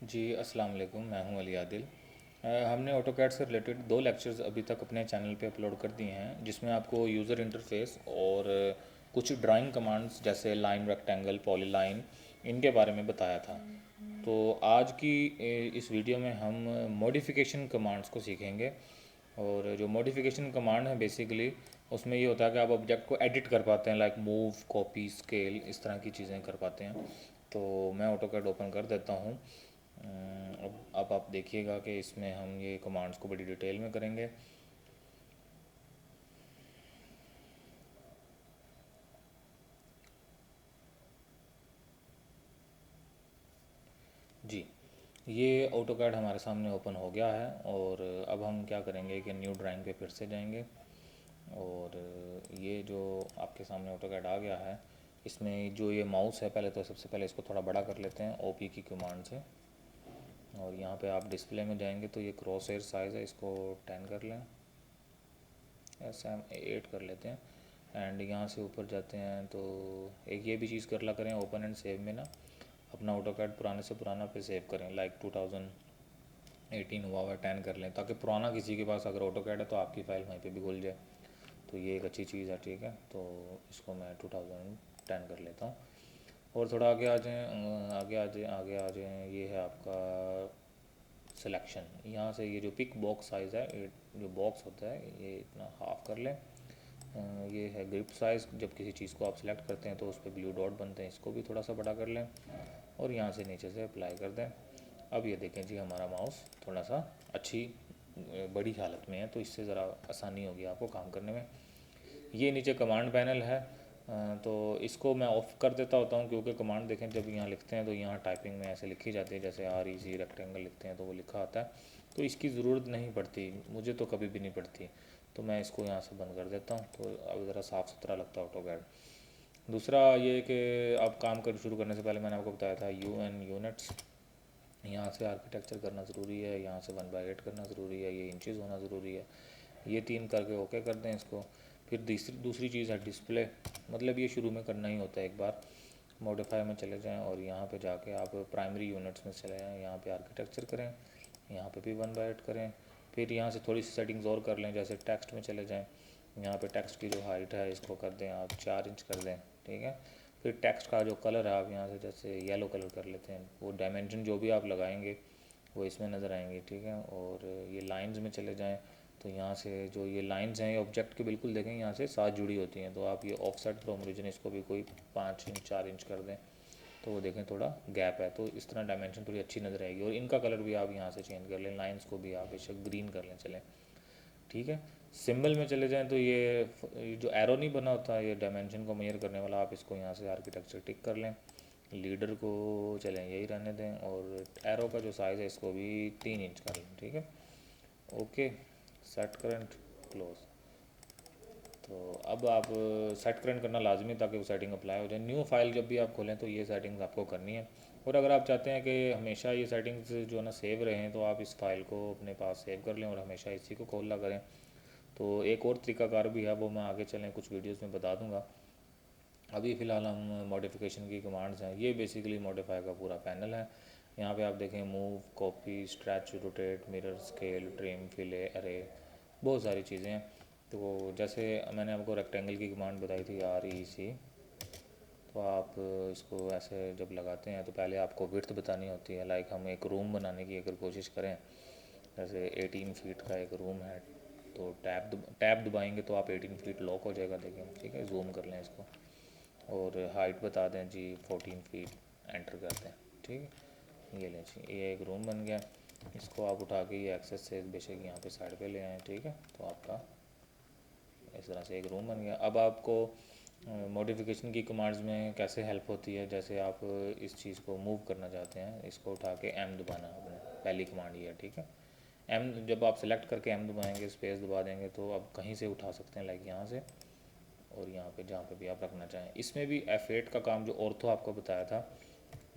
जी अस्सलाम वालेकुम, मैं हूं अली आदिल। हमने ऑटोकैड से रिलेटेड दो लेक्चर्स अभी तक अपने चैनल पे अपलोड कर दिए हैं, जिसमें आपको यूज़र इंटरफेस और कुछ ड्राइंग कमांड्स जैसे लाइन, रेक्टेंगल, पॉलीलाइन, इनके बारे में बताया था। तो आज की इस वीडियो में हम मॉडिफिकेशन कमांड्स को सीखेंगे। और जो मॉडिफिकेशन कमांड है बेसिकली उसमें ये होता है कि आप ऑब्जेक्ट को एडिट कर पाते हैं, लाइक मूव, कॉपी, स्केल, इस तरह की चीज़ें कर पाते हैं। तो मैं ऑटोकैड ओपन कर देता हूँ। अब आप देखिएगा कि इसमें हम ये कमांड्स को बड़ी डिटेल में करेंगे। जी, ये ऑटोकैड हमारे सामने ओपन हो गया है और अब हम क्या करेंगे कि न्यू ड्राइंग पे फिर से जाएंगे। और ये जो आपके सामने ऑटोकैड आ गया है, इसमें जो ये माउस है, पहले तो सबसे पहले इसको थोड़ा बड़ा कर लेते हैं ओपी की कमांड से। और यहाँ पे आप डिस्प्ले में जाएंगे तो ये क्रॉस हेयर साइज़ है, इसको 10 कर लें, ऐसा हम 8 कर लेते हैं। एंड यहाँ से ऊपर जाते हैं तो एक ये भी चीज़ कर ला करें, ओपन एंड सेव में ना अपना ऑटोकैड पुराने से पुराना पे सेव करें, लाइक 2018 हुआ हुआ 10 कर लें, ताकि पुराना किसी के पास अगर ऑटोकैड है तो आपकी फ़ाइल वहीं पे भी खुल जाए। तो ये एक अच्छी चीज़ है, ठीक है। तो इसको मैं 2010 कर लेता हूँ। और थोड़ा आगे आ जाएँ, आगे आ जाएँ, आगे आ जाएँ, ये है आपका सिलेक्शन। यहाँ से ये जो पिक बॉक्स साइज़ है, ये जो बॉक्स होता है ये इतना हाफ कर लें। ये है ग्रिप साइज़, जब किसी चीज़ को आप सेलेक्ट करते हैं तो उस पर ब्लू डॉट बनते हैं, इसको भी थोड़ा सा बड़ा कर लें और यहाँ से नीचे से अप्लाई कर दें। अब ये देखें जी, हमारा माउस थोड़ा सा अच्छी बड़ी हालत में है, तो इससे ज़रा आसानी होगी आपको काम करने में। ये नीचे कमांड पैनल है, तो इसको मैं ऑफ़ कर देता होता हूँ, क्योंकि कमांड देखें जब यहाँ लिखते हैं तो यहाँ टाइपिंग में ऐसे लिखी जाती है, जैसे REC रेक्टेंगल लिखते हैं तो वो लिखा आता है। तो इसकी ज़रूरत नहीं पड़ती, मुझे तो कभी भी नहीं पड़ती, तो मैं इसको यहाँ से बंद कर देता हूँ। तो अब ज़रा साफ़ सुथरा लगता है ऑटोकैड। दूसरा ये कि आप काम कर शुरू करने से पहले मैंने आपको बताया था UN यूनिट्स, यहाँ से आर्किटेक्चर करना ज़रूरी है, यहाँ से 1/8 करना ज़रूरी है, ये इंचज़ होना ज़रूरी है। ये 3 करके ओके कर दें इसको। फिर दूसरी चीज़ है डिस्प्ले, मतलब ये शुरू में करना ही होता है एक बार। मॉडिफाई में चले जाएं और यहाँ पे जाके आप प्राइमरी यूनिट्स में चले जाएं, यहाँ पे आर्किटेक्चर करें, यहाँ पे भी 1/8 करें। फिर यहाँ से थोड़ी सी सेटिंग्स और कर लें, जैसे टेक्स्ट में चले जाएं, यहाँ पे टेक्स्ट की जो हाइट है इसको कर दें आप 4 इंच कर दें, ठीक है। फिर टेक्स्ट का जो कलर है आप यहाँ से जैसे येलो कलर कर लेते हैं, वो डायमेंशन जो भी आप लगाएंगे वो इसमें नज़र आएंगे, ठीक है। और ये लाइंस में चले जाएं तो यहाँ से जो ये लाइंस हैं ये ऑब्जेक्ट के बिल्कुल देखें यहाँ से साथ जुड़ी होती हैं, तो आप ये ऑफसेट फ्रॉम ओरिजिन इसको भी कोई 5 इंच 4 इंच कर दें, तो वो देखें थोड़ा गैप है, तो इस तरह डायमेंशन थोड़ी अच्छी नज़र आएगी। और इनका कलर भी आप यहाँ से चेंज कर लें, लाइंस को भी आप बेशक ग्रीन कर लें, चलें, ठीक है। सिंबल में चले जाएं तो ये जो एरो नहीं बना होता ये डायमेंशन को मेजर करने वाला, आप इसको यहाँ से आर्किटेक्चर टिक कर लें। लीडर को चलें यही रहने दें, और एरो का जो साइज़ है इसको भी 3 इंच कर लें, ठीक है। Okay, set current, close. तो अब आप सेट करंट करना लाजमी, ताकि वो सेटिंग अप्लाई हो जाए। न्यू फाइल जब भी आप खोलें तो ये सेटिंग्स आपको करनी है। और अगर आप चाहते हैं कि हमेशा ये सेटिंग्स जो है ना सेव रहें, तो आप इस फाइल को अपने पास सेव कर लें और हमेशा इसी को खोला करें। तो एक और तरीकाकार भी है, वो मैं आगे चलें कुछ वीडियोस में बता दूंगा। अभी फ़िलहाल हम मॉडिफिकेशन की कमांड्स हैं, ये बेसिकली मॉडिफाई का पूरा पैनल है। यहाँ पे आप देखें move, copy, stretch, rotate, mirror, scale, trim, fillet, array, बहुत सारी चीज़ें हैं। तो जैसे मैंने आपको रेक्टेंगल की कमांड बताई थी, REC, तो आप इसको ऐसे जब लगाते हैं तो पहले आपको विड्थ बतानी होती है। लाइक हम एक रूम बनाने की अगर कोशिश करें, जैसे 18 फीट का एक रूम है, तो टैब दबाएंगे तो आप 18 फीट लॉक हो जाएगा, देखें, ठीक है। जूम कर लें इसको और हाइट बता दें जी 14 फीट, एंटर कर दें, ठीक है। ये लें जी, ये एक रूम बन गया। इसको आप उठा के ये एक्सेस से बेशक यहाँ पे साइड पे ले आएँ, ठीक है। तो आपका इस तरह से एक रूम बन गया। अब आपको मॉडिफिकेशन की कमांड्स में कैसे हेल्प होती है, जैसे आप इस चीज़ को मूव करना चाहते हैं, इसको उठा के M दबाना आपने, पहली कमांड ये है, ठीक है। M जब आप सेलेक्ट करके M दबाएंगे, स्पेस दबा देंगे, तो आप कहीं से उठा सकते हैं, लाइक यहाँ से और यहाँ पे जहाँ पे भी आप रखना चाहें। इसमें भी F8 का काम जो ऑर्थो आपको बताया था,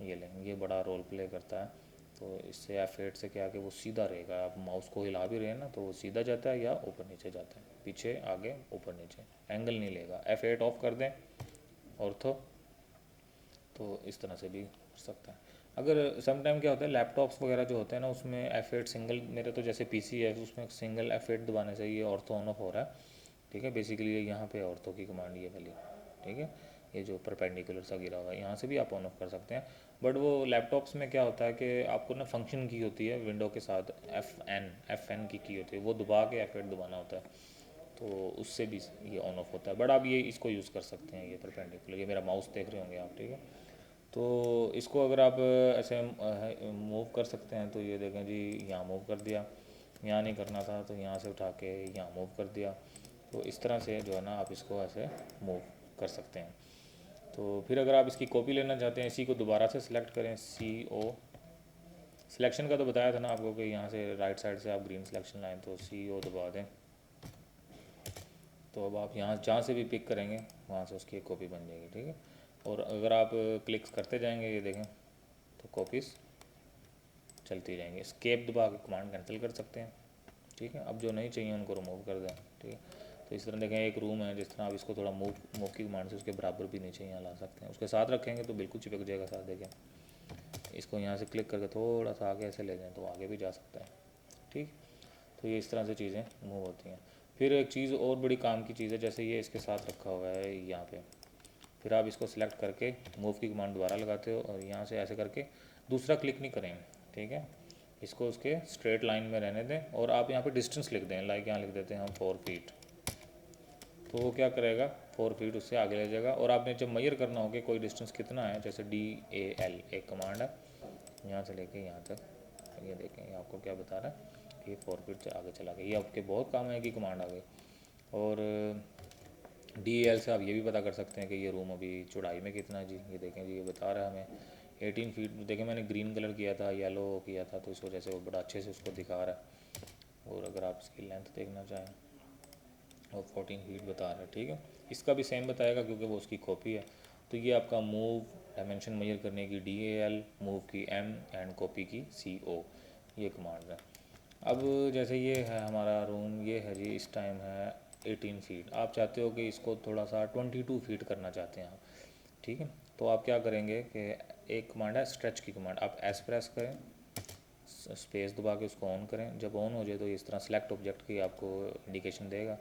ये लें, ये बड़ा रोल प्ले करता है। तो इससे F8 से क्या कि वो सीधा रहेगा, आप माउस को हिला भी रहे हैं ना तो वो सीधा जाता है या ऊपर नीचे जाता है, पीछे आगे ऊपर नीचे, एंगल नहीं लेगा। F8 ऑफ कर दें ऑर्थो, तो इस तरह से भी हो सकता है। अगर सम टाइम क्या होता है लैपटॉप्स वगैरह जो होते हैं ना उसमें F8 सिंगल, मेरे तो जैसे पीसी है उसमें सिंगल F8 दबाने से ये ऑर्थो ऑन ऑफ हो रहा है। ठीक है, बेसिकली ये यहाँ पे ऑर्थो की कमांड ये वाली। ठीक है, ये जो परपेंडिकुलर सा गिरा हुआ है यहाँ से भी आप ऑन ऑफ कर सकते हैं। बट वो लैपटॉप्स में क्या होता है कि आपको ना फंक्शन की होती है विंडो के साथ, एफ एन की होती है, वो दबा के F8 दबाना होता है, तो उससे भी ये ऑन ऑफ होता है। बट आप ये इसको यूज़ कर सकते हैं, ये परपेंडिकुलर, ये मेरा माउस देख रहे होंगे आप। ठीक है, तो इसको अगर आप ऐसे मूव कर सकते हैं तो ये देखें जी, यहाँ मूव कर दिया, यहाँ नहीं करना था तो यहाँ से उठा के यहाँ मूव कर दिया। तो इस तरह से जो है ना आप इसको ऐसे मूव कर सकते हैं। तो फिर अगर आप इसकी कॉपी लेना चाहते हैं, इसी को दोबारा से सिलेक्ट करें, CO। सिलेक्शन का तो बताया था ना आपको कि यहाँ से राइट साइड से आप ग्रीन सिलेक्शन लाएँ, तो CO दबा दें। तो अब आप यहाँ जहाँ से भी पिक करेंगे वहाँ से उसकी एक कॉपी बन जाएगी। ठीक है, और अगर आप क्लिक्स करते जाएंगे ये देखें तो कॉपीज़ चलती रहेंगी। एस्केप दबा के कमांड कैंसिल कर सकते हैं। ठीक है, अब जो नहीं चाहिए उनको रिमूव कर दें। ठीक है, तो इस तरह देखें एक रूम है, जिस तरह आप इसको थोड़ा मूव मूव की कमांड से उसके बराबर भी नीचे यहाँ ला सकते हैं। उसके साथ रखेंगे तो बिल्कुल चिपक जाएगा साथ। देखें, इसको यहाँ से क्लिक करके थोड़ा सा आगे ऐसे ले जाएँ तो आगे भी जा सकता है। ठीक, तो ये इस तरह से चीज़ें मूव होती हैं। फिर एक चीज़ और बड़ी काम की चीज़ है, जैसे ये इसके साथ रखा हुआ है यहाँ पे, फिर आप इसको सिलेक्ट करके मूव की कमांड दोबारा लगाते हो और यहाँ से ऐसे करके दूसरा क्लिक नहीं करें। ठीक है, इसको उसके स्ट्रेट लाइन में रहने दें और आप यहाँ पे डिस्टेंस लिख दें, लाइक यहाँ लिख देते हैं हम 4 फीट। तो वो क्या करेगा, 4 फीट उससे आगे ले जाएगा। और आपने जब मेजर करना हो कि कोई डिस्टेंस कितना है, जैसे DAL एक कमांड है, यहाँ से लेके यहाँ तक, ये देखें ये आपको क्या बता रहा है कि 4 फीट से आगे चला गया। ये आपके बहुत काम आएगी कमांड आ गई। और DAL से आप ये भी पता कर सकते हैं कि ये रूम अभी चौड़ाई में कितना है जी। ये देखें जी, ये बता रहा है हमें 18 फीट। देखें मैंने ग्रीन कलर किया था, येलो किया था, तो इस वजह से वो बड़ा अच्छे से उसको दिखा रहा है। और अगर आप इसकी लेंथ देखना चाहें और 14 फीट बता रहा है। ठीक है, इसका भी सेम बताएगा क्योंकि वो उसकी कॉपी है। तो ये आपका मूव डायमेंशन मेजर करने की DAL, मूव की M एंड कॉपी की CO, ये कमांड है। अब जैसे ये है हमारा रूम, ये है जी, इस टाइम है 18 फीट। आप चाहते हो कि इसको थोड़ा सा 22 फीट करना चाहते हैं आप। ठीक है, तो आप क्या करेंगे कि एक कमांड है स्ट्रेच की कमांड, आप S प्रेस करें, स्पेस दबा के उसको ऑन करें। जब ऑन हो जाए तो इस तरह सेलेक्ट ऑब्जेक्ट की आपको इंडिकेशन देगा।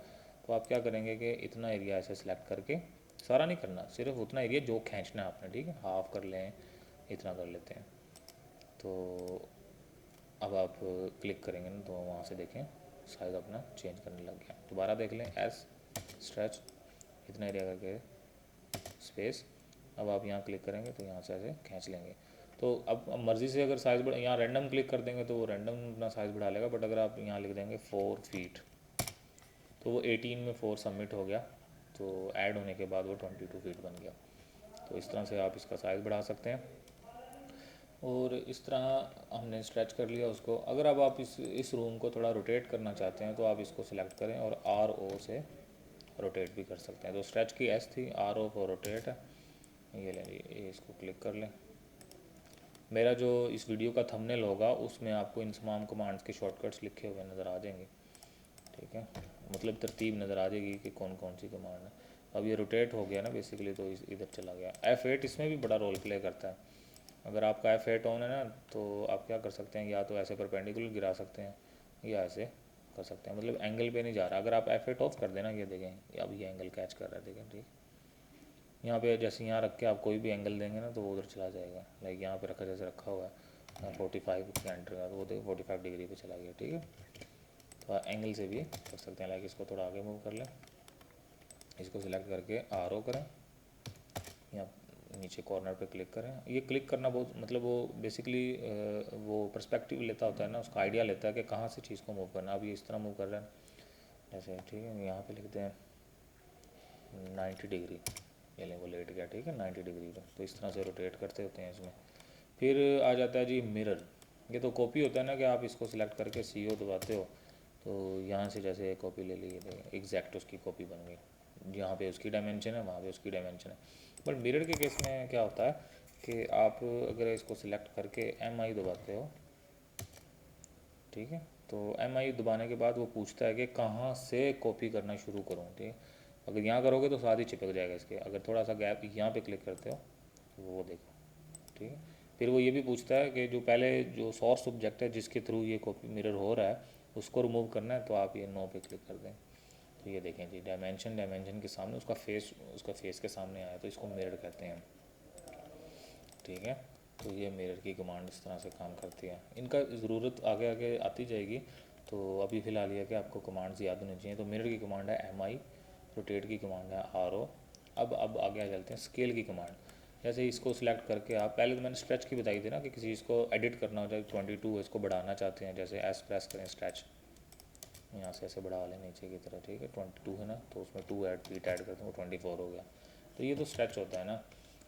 तो आप क्या करेंगे कि इतना एरिया ऐसे सेलेक्ट करके, सारा नहीं करना, सिर्फ उतना एरिया जो खींचना है आपने। ठीक है, हाफ कर लें, इतना कर लेते हैं। तो अब आप क्लिक करेंगे ना तो वहाँ से देखें साइज़ अपना चेंज करने लग गया। दोबारा देख लें, एस स्ट्रेच, इतना एरिया करके स्पेस। अब आप यहाँ क्लिक करेंगे तो यहाँ से ऐसे खींच लेंगे। तो अब मर्ज़ी से अगर साइज़ बढ़ा, यहाँ रैंडम क्लिक कर देंगे तो वो रैंडम अपना साइज़ बढ़ा लेगा। बट अगर आप यहाँ लिख देंगे 4 फीट तो वो 18 में 4 सबमिट हो गया, तो ऐड होने के बाद वो 22 फीट बन गया। तो इस तरह से आप इसका साइज़ बढ़ा सकते हैं। और इस तरह हमने स्ट्रेच कर लिया उसको। अगर अब आप इस रूम को थोड़ा रोटेट करना चाहते हैं तो आप इसको सिलेक्ट करें और RO से रोटेट भी कर सकते हैं। तो स्ट्रेच की S थी, RO फॉर रोटेट है। ये लें, ये इसको क्लिक कर लें। मेरा जो इस वीडियो का थंबनेल होगा उसमें आपको इन तमाम कमांड्स के शॉर्टकट्स लिखे हुए नज़र आ जाएंगे। ठीक है, मतलब तरतीब नज़र आ जाएगी कि कौन कौन सी कमांड है। अब ये रोटेट हो गया ना बेसिकली, तो इधर चला गया। F8 इसमें भी बड़ा रोल प्ले करता है। अगर आपका F8 ऑन है ना तो आप क्या कर सकते हैं, या तो ऐसे परपेंडिकुलर गिरा सकते हैं या ऐसे कर सकते हैं, मतलब एंगल पे नहीं जा रहा। अगर आप F8 ऑफ कर देना, ये देखें अब ये एंगल कैच कर रहा है। देखें, ठीक, यहाँ पे जैसे यहाँ रख के आप कोई भी एंगल देंगे ना तो वो उधर चला जाएगा। लाइक यहाँ पे रखा, जैसे रखा हुआ है 45 सेंटर का, तो वो देखो 45 डिग्री पे चला गया। ठीक है, तो एंगल से भी कर सकते हैं। लाइक इसको थोड़ा आगे मूव कर लें, इसको सिलेक्ट करके RO करें, या नीचे कॉर्नर पे क्लिक करें। ये क्लिक करना बहुत, मतलब वो बेसिकली वो पर्सपेक्टिव लेता होता है ना, उसका आइडिया लेता है कि कहाँ से चीज़ को मूव करना। अब ये इस तरह मूव कर रहे हैं जैसे। ठीक है, यहाँ पे लिखते हैं 90 डिग्री, ये लें वो लेट गया। ठीक है, 90 डिग्री पे। तो इस तरह से रोटेट करते होते हैं इसमें। फिर आ जाता है जी मिरर। ये तो कॉपी होता है ना कि आप इसको सिलेक्ट करके CO दबाते हो तो यहाँ से जैसे कॉपी ले ली, एग्जैक्ट उसकी कॉपी बन गई। यहाँ पे उसकी डायमेंशन है, वहाँ पे उसकी डायमेंशन है। बट मिरर के केस में क्या होता है कि आप अगर इसको सिलेक्ट करके MI दबाते हो, ठीक है, तो MI दबाने के बाद वो पूछता है कि कहाँ से कॉपी करना शुरू करूँ। ठीक है, अगर यहाँ करोगे तो साथ ही चिपक जाएगा इसके। अगर थोड़ा सा गैप यहाँ पे क्लिक करते हो तो वो देखो, ठीक है, फिर वो ये भी पूछता है कि जो पहले जो सोर्स ऑब्जेक्ट है जिसके थ्रू ये कॉपी मिरर हो रहा है उसको रिमूव करना है, तो आप ये नो पे क्लिक कर दें। तो ये देखें जी, डायमेंशन के सामने उसका फेस के सामने आया, तो इसको मिरर कहते हैं। ठीक है, तो ये मिरर की कमांड इस तरह से काम करती है। इनका ज़रूरत आगे आगे आती जाएगी, तो अभी फ़िलहाल ये कि आपको कमांड्स याद होनी चाहिए। तो मिरर की कमांड है MI, रोटेट की कमांड है RO। अब आगे आ चलते हैं स्केल की कमांड। जैसे इसको सिलेक्ट करके आप, पहले तो मैंने स्ट्रेच की बताई थी ना कि किसी चीज़ को एडिट करना हो, जाए 22 इसको बढ़ाना चाहते हैं, जैसे एस प्रेस करें स्ट्रेच, यहाँ से ऐसे बढ़ा लें नीचे की तरह। ठीक है, 22 है ना, तो उसमें 2 फीट ऐड करते हैं, वो 24 हो गया। तो ये तो स्ट्रेच होता है ना।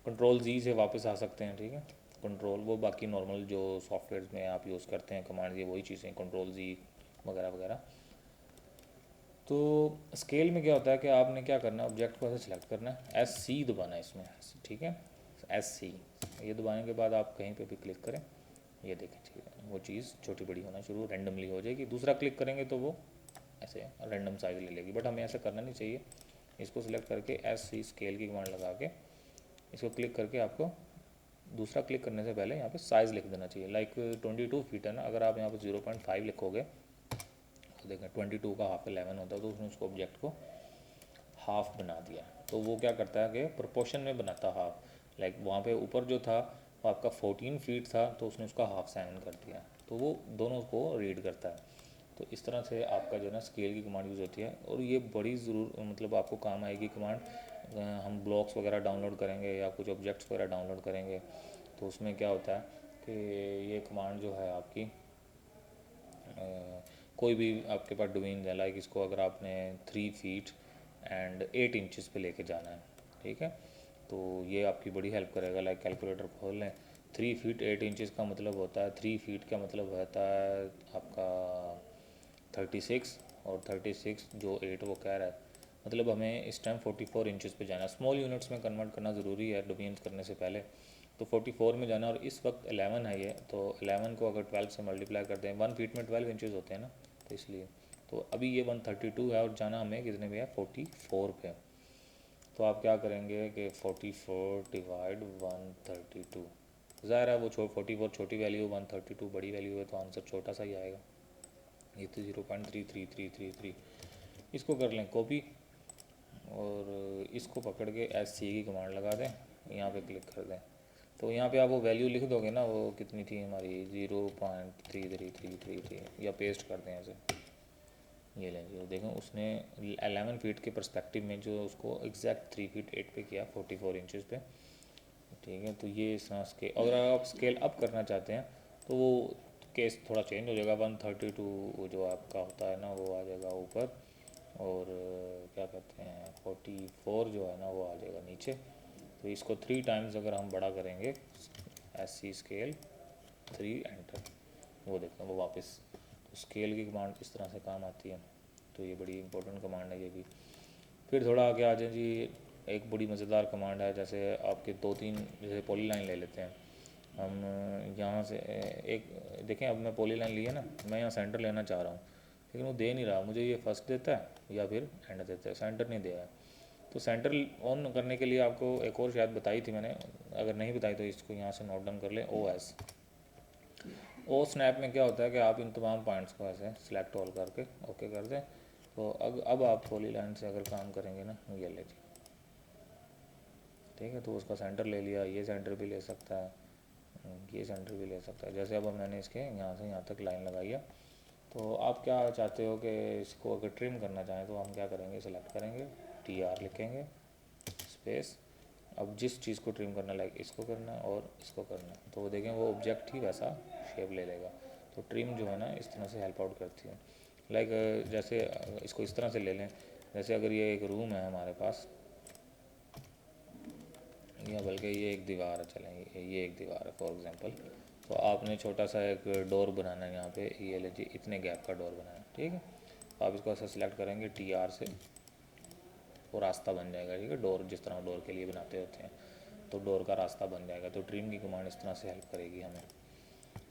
कंट्रोल Z से वापस आ सकते हैं। ठीक है, कंट्रोल वो बाकी नॉर्मल जो सॉफ्टवेयर में आप यूज़ करते हैं कमांड, ये वही चीज़ें, कंट्रोल Z वगैरह वगैरह। तो स्केल में क्या होता है कि आपने क्या करना है, ऑब्जेक्ट को ऐसे सिलेक्ट करना है, SC दबाना है इसमें। ठीक है, SC ये दबाने के बाद आप कहीं पे भी क्लिक करें, ये देखें ठीक है, वो चीज़ छोटी बड़ी होना शुरू रैंडमली हो जाएगी। दूसरा क्लिक करेंगे तो वो ऐसे रैंडम साइज़ ले लेगी, बट हमें ऐसा करना नहीं चाहिए। इसको सिलेक्ट करके SC स्केल की कमांड लगा के इसको क्लिक करके आपको दूसरा क्लिक करने से पहले यहाँ पे साइज़ लिख देना चाहिए। लाइक 22 फीट है ना, अगर आप यहाँ पे 0.5 लिखोगे तो देखें 22 का हाफ 11 होता है, तो उसने उसको ऑब्जेक्ट को हाफ बना दिया। तो वो क्या करता है कि प्रोपोर्शन में बनाता हाफ। लाइक वहाँ पे ऊपर जो था वो आपका 14 फीट था, तो उसने उसका हाफ 7 कर दिया, तो वो दोनों को रीड करता है। तो इस तरह से आपका जो है ना स्केल की कमांड यूज़ होती है, और ये बड़ी ज़रूर मतलब आपको काम आएगी कमांड। हम ब्लॉक्स वगैरह डाउनलोड करेंगे या कुछ ऑब्जेक्ट्स वगैरह डाउनलोड करेंगे, तो उसमें क्या होता है कि ये कमांड जो है आपकी कोई भी आपके पास डोमेन है, लाइक इसको अगर आपने 3 फीट एंड 8 इंचज़ पे लेके जाना है, ठीक है, तो ये आपकी बड़ी हेल्प करेगा। लाइक कैलकुलेटर खोल लें, 3 फीट 8 इंचज़ का मतलब होता है, 3 फीट का मतलब होता है आपका 36, और 36 जो 8 वो कह रहा है, मतलब हमें इस टाइम 44 इंचज़ पे जाना है। स्मॉल यूनिट्स में कन्वर्ट करना ज़रूरी है डोमेन्स करने से पहले, तो 44 में जाना, और इस वक्त 11 है ये, तो 11 को अगर 12 से मल्टीप्लाई करते हैं, 1 फीट में 12 इंचज़ होते हैं ना, तो इसलिए तो अभी ये 132 है और जाना हमें कितने पे है, 44 पे। तो आप क्या करेंगे कि 44 डिवाइड 132, ज़ाहिर है वो 44 छोटी वैल्यू, 132 बड़ी वैल्यू है, तो आंसर छोटा सा ही आएगा। ये तो 0.333333। इसको कर लें कॉपी, और इसको पकड़ के SC की कमांड लगा दें, यहाँ पे क्लिक कर दें। तो यहाँ पे आप वो वैल्यू लिख दोगे ना, वो कितनी थी हमारी 0.33333, या पेस्ट कर दें ऐसे। ये लें जी, देखें उसने 11 फीट के पर्सपेक्टिव में जो उसको एग्जैक्ट 3 फीट 8 पे किया, 44 इंचज़ पे। ठीक है, तो ये इस तरह स्केल, अगर आप स्केल अप करना चाहते हैं तो वो केस थोड़ा चेंज हो जाएगा। 132 जो आपका होता है ना वो आ जाएगा ऊपर, और क्या कहते हैं 44 जो है ना वो आ जाएगा नीचे। तो इसको 3 टाइम्स अगर हम बड़ा करेंगे, SC स्केल 3 एंटर, वो देखते हैं वो वापस। तो स्केल की कमांड इस तरह से काम आती है, तो ये बड़ी इंपॉर्टेंट कमांड है ये भी। फिर थोड़ा आगे आ जाए जी, एक बड़ी मज़ेदार कमांड है। जैसे आपके 2-3, जैसे पॉली लाइन ले लेते हैं हम, यहाँ से एक देखें, अब मैं पॉली लाइन ली है ना, मैं यहाँ सेंटर लेना चाह रहा हूँ, लेकिन वो दे नहीं रहा मुझे, ये फर्स्ट देता है या फिर एंड देता है, सेंटर नहीं दिया है। तो सेंटर ऑन करने के लिए आपको एक और शायद बताई थी मैंने, अगर नहीं बताई तो इसको यहाँ से नोट डाउन कर लें। ओ स्नैप में क्या होता है कि आप इन तमाम पॉइंट्स को ऐसे सिलेक्ट ऑल करके ओके कर दें। तो अब आप पॉली लाइन से अगर काम करेंगे ना, ये ले जी, ठीक है, तो उसका सेंटर ले लिया, ये सेंटर भी ले सकता है, ये सेंटर भी ले सकता है। जैसे अब मैंने इसके यहाँ से यहाँ तक लाइन लगाई है, तो आप क्या चाहते हो कि इसको अगर ट्रिम करना चाहें तो हम क्या करेंगे, सेलेक्ट करेंगे, TR लिखेंगे, स्पेस। अब जिस चीज़ को ट्रिम करना, लाइक इसको करना है और इसको करना है, तो वो देखें वो ऑब्जेक्ट ही वैसा शेप ले लेगा। तो ट्रिम जो है ना इस तरह से हेल्प आउट करती है। लाइक जैसे इसको इस तरह से ले लें, जैसे अगर ये एक रूम है हमारे पास, या बल्कि ये एक दीवार है, चलें ये एक दीवार है फॉर एग्जांपल, तो आपने छोटा सा एक डोर बनाना है यहाँ पे, ये लीजिए इतने गैप का डोर बनाना है, ठीक है। तो आप इसको ऐसा सिलेक्ट करेंगे TR से, वो रास्ता बन जाएगा, ठीक है, डोर जिस तरह डोर के लिए बनाते होते हैं, तो डोर का रास्ता बन जाएगा। तो ट्रिम की कमांड इस तरह से हेल्प करेगी हमें।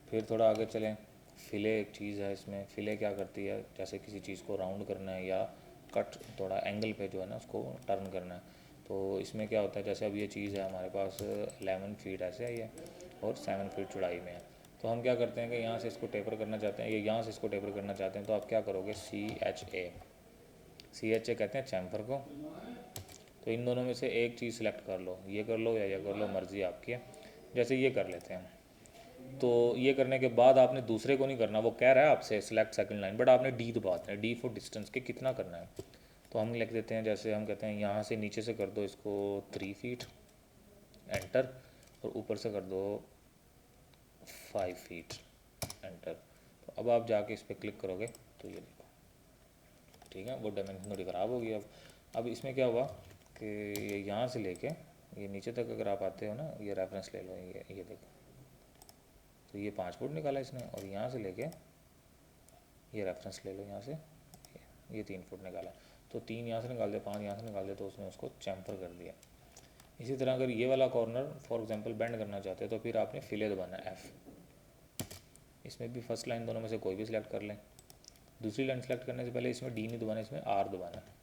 फिर थोड़ा आगे चलें, फिले एक चीज़ है इसमें। फिले क्या करती है, जैसे किसी चीज़ को राउंड करना है या कट थोड़ा एंगल पे जो है ना उसको टर्न करना है, तो इसमें क्या होता है, जैसे अब ये चीज़ है हमारे पास 11 फीट ऐसे है ये, और 7 फीट चौड़ाई में है। तो हम क्या करते हैं कि यहाँ से इसको टेपर करना चाहते हैं, या यहाँ से इसको टेपर करना चाहते हैं, तो आप क्या करोगे, CHA कहते हैं चैम्फर को। तो इन दोनों में से एक चीज़ सेलेक्ट कर लो, ये कर लो या ये कर लो, मर्ज़ी आपकी है। जैसे ये कर लेते हैं, तो ये करने के बाद आपने दूसरे को नहीं करना, वो कह रहा है आपसे सेलेक्ट सेकंड लाइन, बट आपने डी दबाते हैं, डी फॉर डिस्टेंस के कितना करना है। तो हम लिख देते हैं, जैसे हम कहते हैं यहाँ से नीचे से कर दो इसको 3 फीट, एंटर, और ऊपर से कर दो 5 फीट, एंटर। तो अब आप जाके इस पर क्लिक करोगे तो ये देखो, ठीक है, वो डायमेंशन थोड़ी ख़राब होगी। अब इसमें क्या हुआ कि ये यहाँ से लेके ये नीचे तक अगर आप आते हो ना, ये रेफरेंस ले लो, ये देखो, तो ये 5 फुट निकाला इसने, और यहाँ से लेके ये रेफरेंस ले लो, यहाँ से ये 3 फुट निकाला। तो 3 यहाँ से निकाल दे, 5 यहाँ से निकाल दे, तो उसने उसको चैम्फर कर दिया। इसी तरह अगर ये वाला कॉर्नर फॉर एग्जांपल बेंड करना चाहते हो, तो फिर आपने फिले दबाना है F। इसमें भी फर्स्ट लाइन दोनों में से कोई भी सिलेक्ट कर लें। दूसरी लाइन सेलेक्ट करने से पहले इसमें डी नहीं दबाना, इसमें R दबाना है।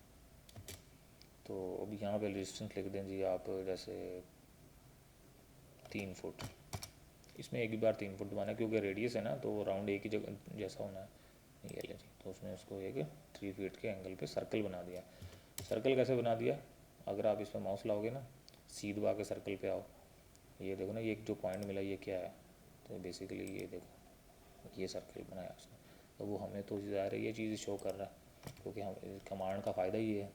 तो अब यहाँ पे रेजिस्टेंस लिख दें जी आप, जैसे 3 फुट, इसमें एक ही बार 3 फुट दबाना है, क्योंकि रेडियस है ना, तो राउंड एक ही जगह जैसा होना है। ये ले जी, तो उसने उसको एक 3 फीट के एंगल पे सर्कल बना दिया। सर्कल कैसे बना दिया, अगर आप इस पर माउस लाओगे ना, सी दबा के सर्कल पे आओ, ये देखो ना, ये जो पॉइंट मिला ये क्या है, तो बेसिकली ये देखो, ये सर्कल बनाया उसने। तो वो हमें तो ज़ाहिर है ये चीज़ शो कर रहा है, क्योंकि हम कमांड का फ़ायदा ये है,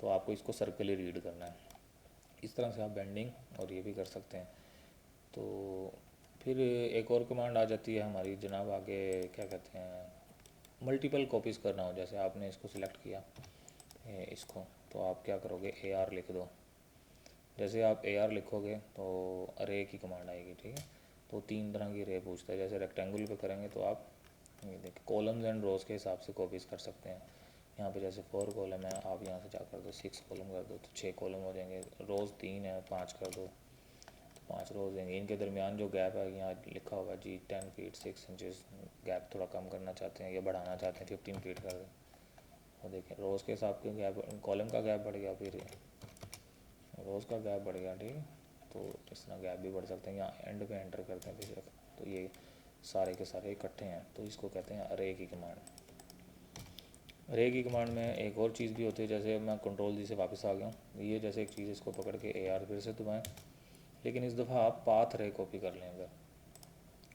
तो आपको इसको सर्कल ही रीड करना है। इस तरह से आप बेंडिंग और ये भी कर सकते हैं। तो फिर एक और कमांड आ जाती है हमारी जनाब आगे, क्या कहते हैं, मल्टीपल कॉपीज़ करना हो। जैसे आपने इसको सिलेक्ट किया इसको, तो आप क्या करोगे, AR लिख दो। जैसे आप AR लिखोगे तो अरे की कमांड आएगी, ठीक है। तो 3 तरह की रे पूछता है। जैसे रेक्टेंगल पे करेंगे तो आप ये देखिए कॉलम्स एंड रोज़ के हिसाब से कॉपीज़ कर सकते हैं। यहाँ पे जैसे 4 कॉलम है, आप यहाँ से जा कर दो 6 कॉलम कर दो, तो 6 कॉलम हो जाएंगे। रोज़ 3 है, 5 कर दो, 5 रोज़ देंगे। इनके दरमियान जो गैप है यहाँ लिखा होगा जी 10 फीट 6 इंचज़, गैप थोड़ा कम करना चाहते हैं या बढ़ाना चाहते हैं 15 फीट कर दें। और देखें रोज़ के हिसाब के गैप, कॉलम का गैप बढ़ गया, फिर रोज़ का गैप बढ़ गया, ठीक है। तो इस तरह गैप भी बढ़ सकते हैं। यहाँ एंड पे एंटर करते हैं फिर, तो ये सारे के सारे इकट्ठे हैं, तो इसको कहते हैं अरे की कमांड। अरे की कमांड में एक और चीज़ भी होती है, जैसे मैं कंट्रोल जी से वापस आ गया हूँ, ये जैसे एक चीज़ इसको पकड़ के AR फिर से दबाएँ, लेकिन इस दफ़ा आप पाथ रे कॉपी कर लें अगर,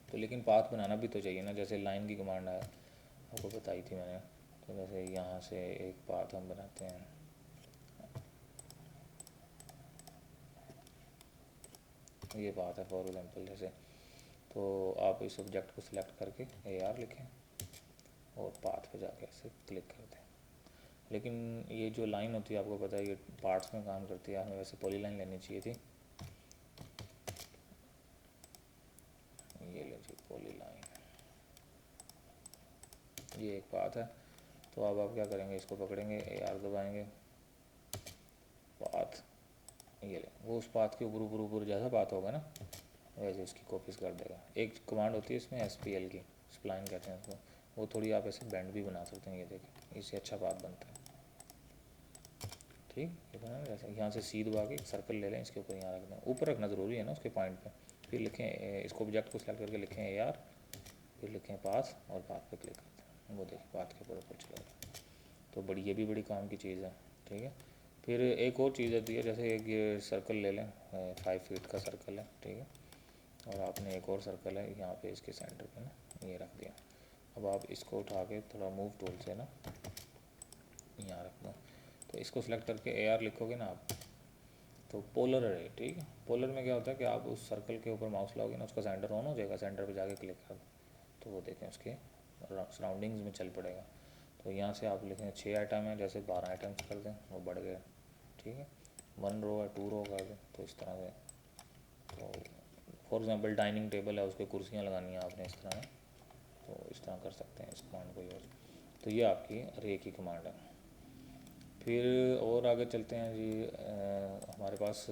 तो लेकिन पाथ बनाना भी तो चाहिए ना। जैसे लाइन की कमांड है, आपको बताई थी मैंने। तो जैसे यहाँ से एक पाथ हम बनाते हैं, ये पाथ है फॉर एग्जांपल जैसे। तो आप इस ऑब्जेक्ट को सिलेक्ट करके AR लिखें और पाथ पे जाके ऐसे क्लिक कर दें। लेकिन ये जो लाइन होती है आपको पता है ये पार्ट्स में काम करती है, हमें वैसे पॉली लाइन लेनी चाहिए थी। ये लीजिए पॉली लाइन, ये एक पाथ है। तो अब आप क्या करेंगे, इसको पकड़ेंगे, AR दबाएंगे, पाथ, ये ले, वो उस पाथ के ऊपर जैसा पाथ होगा ना वैसे उसकी कॉपीज़ कर देगा। एक कमांड होती है इसमें SPL की, स्प्लाइन कहते हैं उसको, वो थोड़ी आप ऐसे बैंड भी बना सकते हैं। ये देखें, इससे अच्छा पाथ बनता है, ठीक। ये बना जैसे यहाँ से सी दबा के सर्कल ले लें, इसके ऊपर यहाँ रख दें, ऊपर रखना ज़रूरी है ना उसके पॉइंट पे। फिर लिखें इसको ऑब्जेक्ट को सिलेक्ट करके लिखें AR, फिर लिखें पाथ और पाथ पे क्लिक करते हैं, वो देखिए पाथ के ऊपर चला गया। तो बड़ी ये भी बड़ी काम की चीज़ है, ठीक है। फिर एक और चीज़ आती है, जैसे एक ये सर्कल ले लें, 5 फीट का सर्कल है, ठीक है। और आपने एक और सर्कल है यहाँ पे इसके सेंटर पे ना ये रख दिया। अब आप इसको उठा के थोड़ा मूव टूल से ना यहाँ रख दो, तो इसको सेलेक्ट करके AR लिखोगे ना आप, तो पोलर है, ठीक है। पोलर में क्या होता है कि आप उस सर्कल के ऊपर माउस लाओगे ना, उसका सेंटर ऑन हो जाएगा, सेंटर पे जाके क्लिक कर दो, तो वो देखें उसके सराउंडिंग्स में चल पड़ेगा। तो यहाँ से आप लिखें 6 आइटम है, जैसे 12 आइटम्स कर दें, वो बढ़ गया, ठीक है। 1 रो है 2 रो कर दें, तो इस तरह से। तो फॉर एग्जांपल डाइनिंग टेबल है, उसके कुर्सियाँ लगानी है आपने इस तरह, तो इस तरह कर सकते हैं इस कमांड को यूज़। तो ये आपकी अरे की कमांड है। फिर और आगे चलते हैं जी, हमारे पास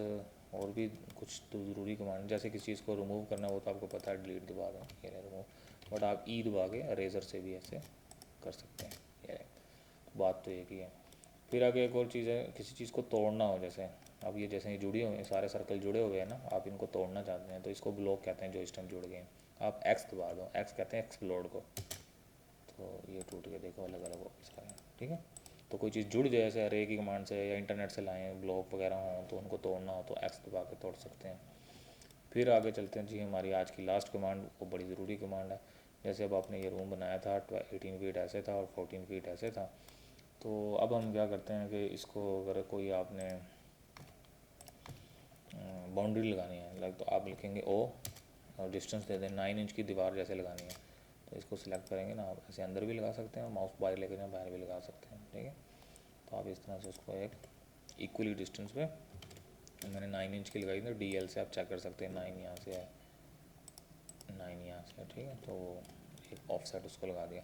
और भी कुछ तो ज़रूरी कमांड, जैसे किसी चीज़ को रिमूव करना हो तो आपको पता है डिलीट दबा दें, ये रिमूव, बट आप दबा के अरेजर से भी ऐसे कर सकते हैं, ये बात तो एक ही है। फिर आगे एक और चीज़ है, किसी चीज़ को तोड़ना हो, जैसे अब ये जैसे ये जुड़े हुए हैं, सारे सर्कल जुड़े हुए हैं ना, आप इनको तोड़ना चाहते हैं तो इसको ब्लॉक कहते हैं, जो इस टाइम जुड़ गए हैं। आप एक्स दबा दो, एक्स कहते हैं एक्सप्लोड को, तो ये टूट के देखो अलग अलग वापस आ गए। ठीक है, तो कोई चीज़ जुड़ जाए जैसे अरे की कमांड से या इंटरनेट से लाएँ, ब्लॉक वगैरह हों तो उनको तोड़ना हो तो एक्स दबा के तोड़ सकते हैं। फिर आगे चलते हैं जी, हमारी आज की लास्ट कमांड, वो बड़ी ज़रूरी कमांड है। जैसे अब आपने ये रूम बनाया था, 18 फीट ऐसे था और 14 फीट ऐसे था, तो अब हम क्या करते हैं कि इसको अगर कोई आपने बाउंड्री लगानी है लाइक, तो आप लिखेंगे ओ और डिस्टेंस दे दें 9 इंच की दीवार जैसे लगानी है, तो इसको सिलेक्ट करेंगे ना, आप ऐसे अंदर भी लगा सकते हैं, माउस बाहर लेके जाए बाहर भी लगा सकते हैं। ठीक है, तो आप इस तरह से उसको एक इक्वली डिस्टेंस पे, मैंने 9 इंच की लगाई थी, DL से आप चेक कर सकते हैं 9 यहाँ से है, 9 यहाँ से। ठीक है, तो एक ऑफ सेट उसको लगा दिया।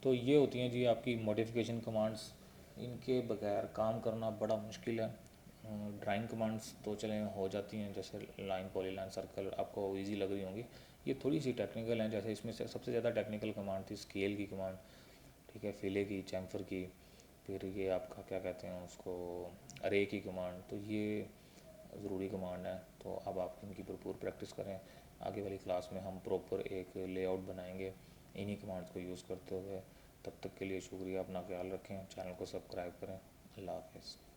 तो ये होती हैं जी आपकी मॉडिफिकेशन कमांड्स, इनके बगैर काम करना बड़ा मुश्किल है। ड्राइंग कमांड्स तो चलें हो जाती हैं, जैसे लाइन, पॉलीलाइन, सर्कल आपको इजी लग रही होंगी, ये थोड़ी सी टेक्निकल हैं। जैसे इसमें से सबसे ज़्यादा टेक्निकल कमांड थी स्केल की कमांड, ठीक है, फिले की, चैम्फर की, फिर ये आपका क्या कहते हैं उसको, अरे की कमांड, तो ये ज़रूरी कमांड है। तो अब आप इनकी भरपूर प्रैक्टिस करें, आगे वाली क्लास में हम प्रॉपर एक लेआउट बनाएंगे इन्हीं कमांड्स को यूज़ करते हुए। तब तक के लिए शुक्रिया, अपना ख्याल रखें, चैनल को सब्सक्राइब करें। अल्लाह हाफ़िज़।